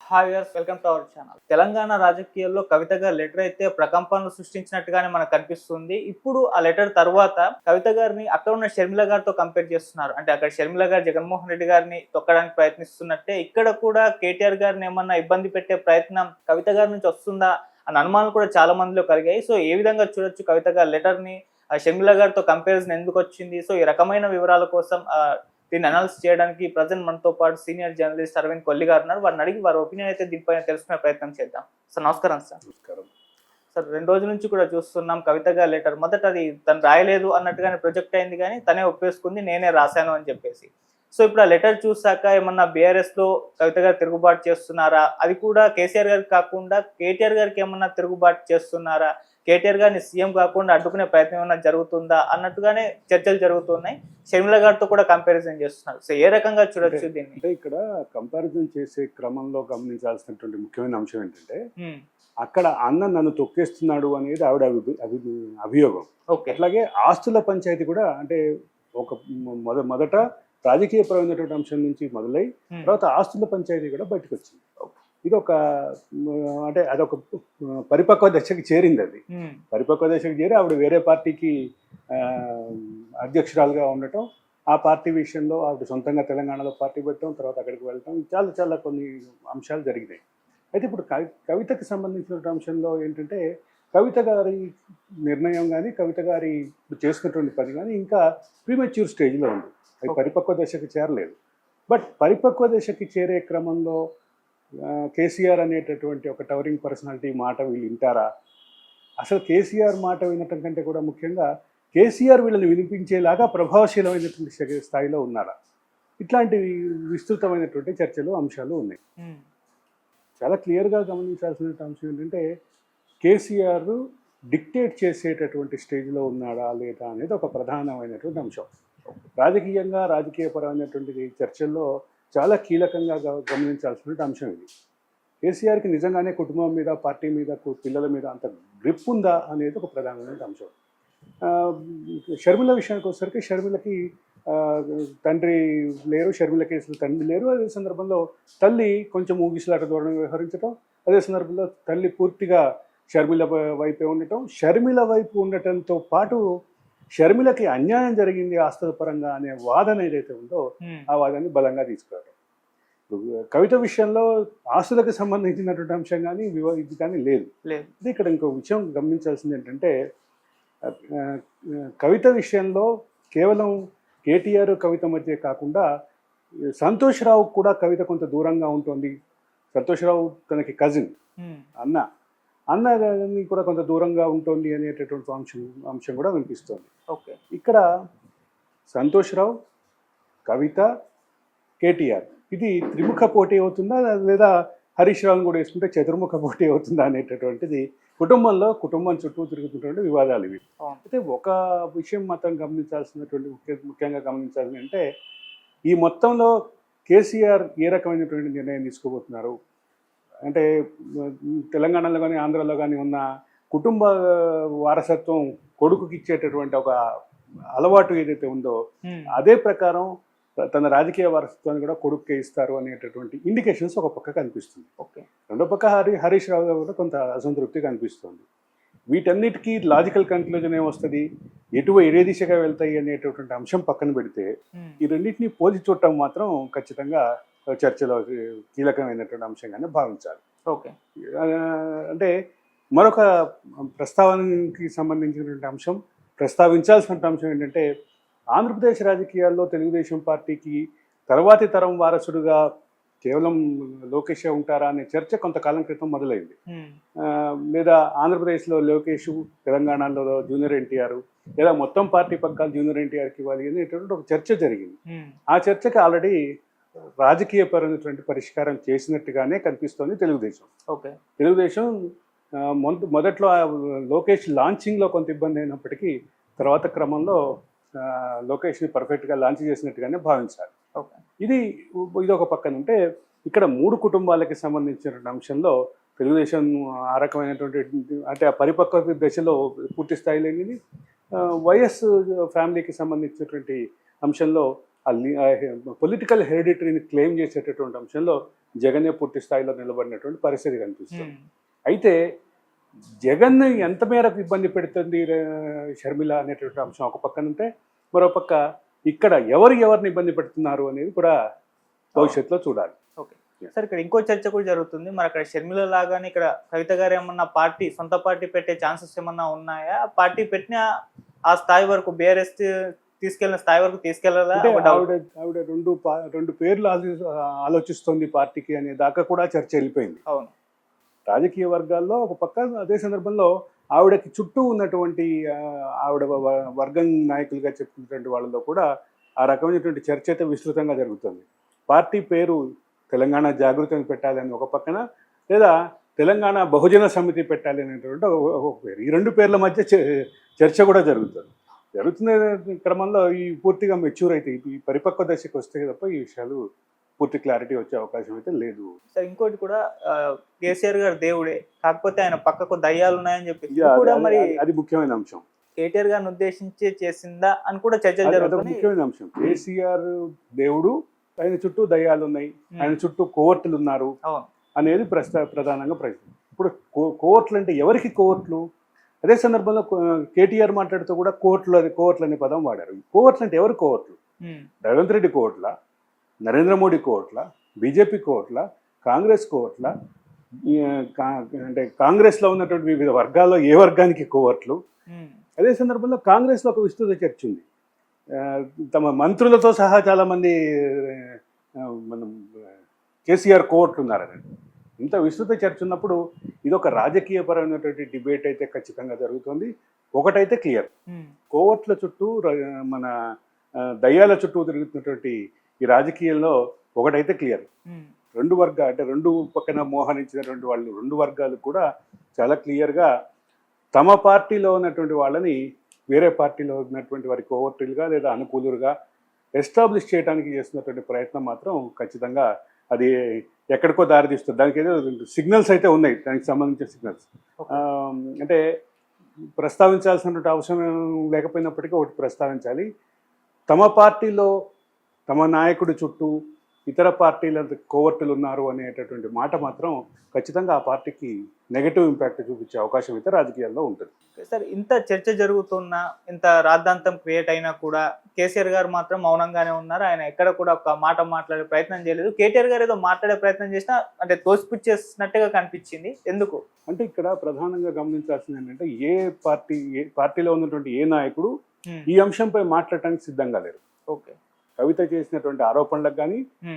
Hi viewers, welcome to our channel. Telangana రాజకీయాల్లో కవిత గారి letter అయితే ప్రకంపనలు సృష్టించినట్టుగానే మనకు కనిపిస్తుంది. ఇప్పుడు ఆ లెటర్ తర్వాత కవిత గారిని అక్కడ ఉన్న షర్మిల గారితో కంపేర్ చేస్తున్నారు. అంటే అక్కడ షర్మిల గారు జగన్మోహన్ రెడ్డి గారిని తొక్కడానికి ప్రయత్నిస్తున్నట్టే ఇక్కడ కూడా కేటీఆర్ గారిని ఏమన్నా ఇబ్బంది పెట్టే ప్రయత్నం కవిత గారి నుంచి వస్తుందా అన్న అనుమానాలు కూడా చాలా మందిలో కలిగాయి. సో ఏ విధంగా చూడొచ్చు కవిత గారి లెటర్ ని షర్మిల గారితో కంపారిజన్ ఎందుకు వచ్చింది? సో ఈ రకమైన వివరాల కోసం దీన్ని అనాలిసిస్ చేయడానికి ప్రజెంట్ మనతో పాటు సీనియర్ జర్నలిస్ట్ అరవింద్ కొల్లి గారు ఉన్నారు. వారిని అడిగి వారి ఒపీనియన్ అయితే దీనిపైన తెలుసుకునే ప్రయత్నం చేద్దాం. సార్ నమస్కారం. సార్ 2 రోజుల నుంచి కూడా చూస్తున్నాం కవిత గారి లెటర్. మొదట అది తను రాయలేదు అన్నట్టుగానే ప్రొజెక్ట్ అయింది, కానీ తనే ఒప్పేసుకుంది నేనే రాశాను అని చెప్పేసి. సో ఇప్పుడు ఆ లెటర్ చూసాక ఏమన్నా బీఆర్ఎస్ లో కవిత గారు తిరుగుబాటు చేస్తున్నారా? అది కూడా కేసీఆర్ గారికి కాకుండా కేటీఆర్ గారికి ఏమన్నా తిరుగుబాటు చేస్తున్నారా? కేటీఆర్ గారిని సీఎం కాకుండా అడ్డుకునే ప్రయత్నం ఏమన్నా జరుగుతుందా అన్నట్టుగానే చర్చలు జరుగుతున్నాయి. షర్మిల గారితో కూడా కంపారిజన్ చేస్తున్నారు. సో ఏ రకంగా చూడొచ్చు దీన్ని? అంటే ఇక్కడ కంపారిజన్ చేసే క్రమంలో గమనించాల్సినటువంటి ముఖ్యమైన అంశం ఏంటంటే అక్కడ అన్న నన్ను తొక్కేస్తున్నాడు అనేది ఆవిడ అభియోగం. అట్లాగే ఆస్తుల పంచాయతీ కూడా అంటే ఒక మొదట రాజకీయపరమైనటువంటి అంశం నుంచి మొదలై తర్వాత ఆస్తుల పంచాయతీ కూడా బయటకు వచ్చింది. ఇది ఒక అంటే అదొక పరిపక్వ దశకి చేరింది. అది పరిపక్వ దశకి చేరి ఆవిడ వేరే పార్టీకి అధ్యక్షురాలుగా ఉండటం, ఆ పార్టీ విషయంలో ఆవిడ సొంతంగా తెలంగాణలో పార్టీ పెట్టడం, తర్వాత అక్కడికి వెళ్ళటం, చాలా చాలా కొన్ని అంశాలు జరిగినాయి. అయితే ఇప్పుడు కవితకి సంబంధించిన అంశంలో ఏంటంటే కవిత గారి నిర్ణయం కానీ కవిత గారి చేసుకున్నటువంటి పని కానీ ఇంకా ప్రీమెచ్యూర్ స్టేజ్లో ఉంది. అది పరిపక్వ దశకి చేరలేదు. బట్ పరిపక్వ దశకి చేరే క్రమంలో కేసీఆర్ అనేటటువంటి ఒక టవరింగ్ పర్సనాలిటీ మాట వీళ్ళు వింటారా? అసలు కేసీఆర్ మాట వినటం కంటే కూడా ముఖ్యంగా కేసీఆర్ వీళ్ళని వినిపించేలాగా ప్రభావశీలమైనటువంటి స్థాయిలో ఉన్నారా? ఇట్లాంటి విస్తృతమైనటువంటి చర్చలు అంశాలు ఉన్నాయి. చాలా క్లియర్గా గమనించాల్సిన అంశం ఏంటంటే కేసీఆర్ డిక్టేట్ చేసేటటువంటి స్టేజ్లో ఉన్నాడా లేదా అనేది ఒక ప్రధానమైనటువంటి అంశం. రాజకీయంగా రాజకీయపరమైనటువంటి చర్చల్లో చాలా కీలకంగా గమనించాల్సిన అంశం ఇది. కేసీఆర్కి నిజంగానే కుటుంబం మీద, పార్టీ మీద, పిల్లల మీద అంత గ్రిప్ ఉందా అనేది ఒక ప్రధానమైన అంశం. షర్మిల విషయానికి వచ్చేసరికి షర్మిలకి తండ్రి లేరు, షర్మిల కేసులు తండ్రి లేరు. అదే సందర్భంలో తల్లి కొంచెం ఊగిసలాట ధోరణి వ్యవహరించడం, అదే సందర్భంలో తల్లి పూర్తిగా షర్మిల వైపే ఉండటం, షర్మిల వైపు ఉండటంతో పాటు షర్మిలకి అన్యాయం జరిగింది ఆస్తుల పరంగా అనే వాదన ఏదైతే ఉందో ఆ వాదనని బలంగా తీసుకురావడం. కవిత విషయంలో ఆస్తులకు సంబంధించినటువంటి అంశం కానీ ఇది కానీ లేదు. ఇది ఇక్కడ ఇంకో విషయం గమనించాల్సింది ఏంటంటే కవిత విషయంలో కేవలం కేటీఆర్ కవిత మధ్య కాకుండా సంతోష్ రావు కూడా కవిత కొంత దూరంగా ఉంటుంది. సంతోష్ రావు తనకి కజిన్, అన్నని కూడా కొంత దూరంగా ఉంటుంది అనేటటువంటి అంశం కూడా వినిపిస్తుంది. ఇక్కడ సంతోష్ రావు, కవిత, కేటీఆర్ ఇది త్రిముఖ పోటీ అవుతుందా లేదా హరీష్ రావుని కూడా వేసుకుంటే చతుర్ముఖ పోటీ అవుతుందా అనేటటువంటిది కుటుంబం చుట్టూ తిరుగుతున్నటువంటి వివాదాలు ఇవి. అయితే ఒక విషయం మాత్రం ముఖ్యంగా గమనించాల్సింది అంటే ఈ మొత్తంలో కేసీఆర్ ఏ రకమైనటువంటి నిర్ణయం తీసుకోబోతున్నారు అంటే తెలంగాణలో కానీ ఆంధ్రాలో కానీ ఉన్న కుటుంబ వారసత్వం కొడుకుకి ఇచ్చేటటువంటి ఒక అలవాటు ఏదైతే ఉందో అదే ప్రకారం తన రాజకీయ వారసత్వాన్ని కూడా కొడుకుకే ఇస్తారు అనేటటువంటి ఇండికేషన్స్ ఒక పక్క కనిపిస్తుంది. రెండో పక్క హరీష్ రావు కూడా కొంత అసంతృప్తి కనిపిస్తుంది. వీటన్నిటికీ లాజికల్ కన్క్లూజన్ ఏమొస్తుంది, ఏ దిశగా వెళ్తాయి అనేటటువంటి అంశం పక్కన పెడితే ఈ రెండింటినీ పోల్చి చూడటం మాత్రం ఖచ్చితంగా చర్చలో కీలకమైనటువంటి అంశంగానే భావించాలి. అంటే మరొక ప్రస్తావనకి సంబంధించినటువంటి అంశం ప్రస్తావించాల్సిన అంశం ఏంటంటే ఆంధ్రప్రదేశ్ రాజకీయాల్లో తెలుగుదేశం పార్టీకి తర్వాతి తరం వారసుడుగా కేవలం లోకేష్ ఉంటారా అనే చర్చ కొంతకాలం క్రితం మొదలైంది. లేదా ఆంధ్రప్రదేశ్లో లోకేష్, తెలంగాణలో జూనియర్ ఎన్టీఆర్, లేదా మొత్తం పార్టీ పగ్గాలు జూనియర్ ఎన్టీఆర్కి ఇవ్వాలి అనేటువంటి ఒక చర్చ జరిగింది. ఆ చర్చకి ఆల్రెడీ రాజకీయపరమైనటువంటి పరిష్కారం చేసినట్టుగానే కనిపిస్తోంది తెలుగుదేశం. తెలుగుదేశం మొదట్లో లోకేష్ లాంచింగ్లో కొంత ఇబ్బంది అయినప్పటికీ తర్వాత క్రమంలో లోకేష్ని పర్ఫెక్ట్గా లాంచ్ చేసినట్టుగానే భావించాలి. ఇది ఒక పక్కన ఉంటే ఇక్కడ 3 కుటుంబాలకి సంబంధించిన అంశంలో తెలుగుదేశం ఆ రకమైనటువంటి అంటే ఆ పరిపక్వ దశలో పూర్తి స్థాయి లేనిది, వైఎస్ ఫ్యామిలీకి సంబంధించినటువంటి అంశంలో పొలిటికల్ హెరిడిటరీని క్లెయిమ్ చేసేటటువంటి అంశంలో జగనే పూర్తి స్థాయిలో నిలబడినటువంటి పరిస్థితి కనిపిస్తుంది. అయితే జగన్ ఎంత మేరకు ఇబ్బంది పెడుతుంది షర్మిల అనేటువంటి అంశం ఒక పక్కన ఉంటే, మరో పక్క ఇక్కడ ఎవరిని ఇబ్బంది పెడుతున్నారు అనేది కూడా భవిష్యత్తులో చూడాలి. ఓకే సార్, ఇక్కడ ఇంకో చర్చ కూడా జరుగుతుంది. మరి అక్కడ షర్మిల లాగానే ఇక్కడ కవిత గారు ఏమన్నా సొంత పార్టీ పెట్టే ఛాన్సెస్ ఏమన్నా ఉన్నాయా? పార్టీ పెట్టిన ఆ స్థాయి వరకు బీఆర్ఎస్ తీసుకెళ్లిన స్థాయి వరకు తీసుకెళ్లాలా? ఆవిడ రెండు పేర్లు ఆలోచిస్తుంది పార్టీకి అనే దాకా కూడా చర్చ వెళ్ళిపోయింది. అవును, రాజకీయ వర్గాల్లో ఒక పక్క. అదే సందర్భంలో ఆవిడకి చుట్టూ ఉన్నటువంటి ఆవిడ వర్గం నాయకులుగా చెప్తున్నటువంటి వాళ్ళలో కూడా ఆ రకమైనటువంటి చర్చ అయితే విస్తృతంగా జరుగుతుంది. పార్టీ పేరు తెలంగాణ జాగృతిని పెట్టాలని ఒక పక్కన, లేదా తెలంగాణ బహుజన సమితి పెట్టాలి అనేటువంటి ఒక పేరు. ఈ రెండు పేర్ల మధ్య చర్చ కూడా జరుగుతుంది. జరుగుతున్న క్రమంలో ఈ పూర్తిగా మెచ్యూర్ అయితే ఈ పరిపక్వ దశకు వస్తే తప్ప ఈ విషయాలు పూర్తి క్లారిటీ వచ్చే అవకాశం అయితే లేదు. సార్ ఇంకోటి కూడా కేసీఆర్ గారు దేవుడే, కాకపోతే ఆయన పక్కకు దయ్యాలు ఉన్నాయని చెప్పి కూడా మరి అది ముఖ్యమైన అంశం. కేటీఆర్ గారిని ఉద్దేశించి చేసిందా అని కూడా చర్చలు జరుగుతుంది. ముఖ్యమైన అంశం. కేసీఆర్ దేవుడు, ఆయన చుట్టూ దయ్యాలు ఉన్నాయి, ఆయన చుట్టూ కోవర్టులు ఉన్నారు అనేది ప్రధానంగా ప్రశ్న. ఇప్పుడు కోవర్టులు అంటే ఎవరికి కోవర్టులు? అదే సందర్భంలో కేటీఆర్ మాట్లాడుతూ కూడా కోవర్టులు అనే పదం వాడారు. కోవర్టులు అంటే ఎవరు కోవర్టులు? రేవంత్ రెడ్డి కోవర్టుల, నరేంద్ర మోడీ కోవర్టుల, బీజేపీ కోవర్టుల, కాంగ్రెస్ కోవర్టుల, అంటే కాంగ్రెస్లో ఉన్నటువంటి వివిధ వర్గాల్లో ఏ వర్గానికి కోవర్టులు? అదే సందర్భంలో కాంగ్రెస్లో ఒక విస్తృత చర్చ ఉంది. తమ మంత్రులతో సహా చాలామంది మనం కేసీఆర్ కోవర్టులు ఉన్నారని ఇంత విస్తృత చర్చ ఉన్నప్పుడు ఇది ఒక రాజకీయపరమైనటువంటి డిబేట్ అయితే ఖచ్చితంగా జరుగుతుంది. ఒకటైతే క్లియర్, కోవర్టుల చుట్టూ మన దయ్యాల చుట్టూ తిరుగుతున్నటువంటి ఈ రాజకీయాల్లో ఒకటైతే క్లియర్. రెండు పక్కన మోహరించినటువంటి వాళ్ళు రెండు వర్గాలు కూడా చాలా క్లియర్గా తమ పార్టీలో ఉన్నటువంటి వాళ్ళని వేరే పార్టీలో ఉన్నటువంటి వారి కోవర్టులుగా లేదా అనుకూలుగా ఎస్టాబ్లిష్ చేయడానికి చేస్తున్నటువంటి ప్రయత్నం మాత్రం ఖచ్చితంగా అది ఎక్కడికో దారితీస్తుంది. దానికి ఏదో సిగ్నల్స్ అయితే ఉన్నాయి, దానికి సంబంధించిన సిగ్నల్స్. అంటే ప్రస్తావించాల్సినటువంటి అవసరం లేకపోయినప్పటికీ ఒకటి ప్రస్తావించాలి. తమ పార్టీలో తమ నాయకుడి చుట్టూ ఇతర పార్టీల కోవర్టులు ఉన్నారు అనేటటువంటి మాట మాత్రం ఖచ్చితంగా ఆ పార్టీకి నెగటివ్ ఇంపాక్ట్ చూపించే అవకాశం అయితే రాజకీయాల్లో ఉంటుంది. సార్ ఇంత చర్చ జరుగుతున్నా, ఇంత రాద్ధాంతం క్రియేట్ అయినా కూడా కేసీఆర్ గారు మాత్రం మౌనంగానే ఉన్నారు. ఆయన ఎక్కడ కూడా ఒక మాట మాట్లాడే ప్రయత్నం చేయలేదు. కేటీఆర్ గారు ఏదో మాట్లాడే ప్రయత్నం చేసినా అంటే తోసిపుచ్చేసినట్టుగా కనిపించింది. ఎందుకు అంటే ఇక్కడ ప్రధానంగా గమనించాల్సింది ఏంటంటే ఏ పార్టీలో ఉన్నటువంటి ఏ నాయకుడు ఈ అంశంపై మాట్లాడటానికి సిద్ధంగా లేరు. ఓకే, కవిత చేసినటువంటి ఆరోపణలకు కానీ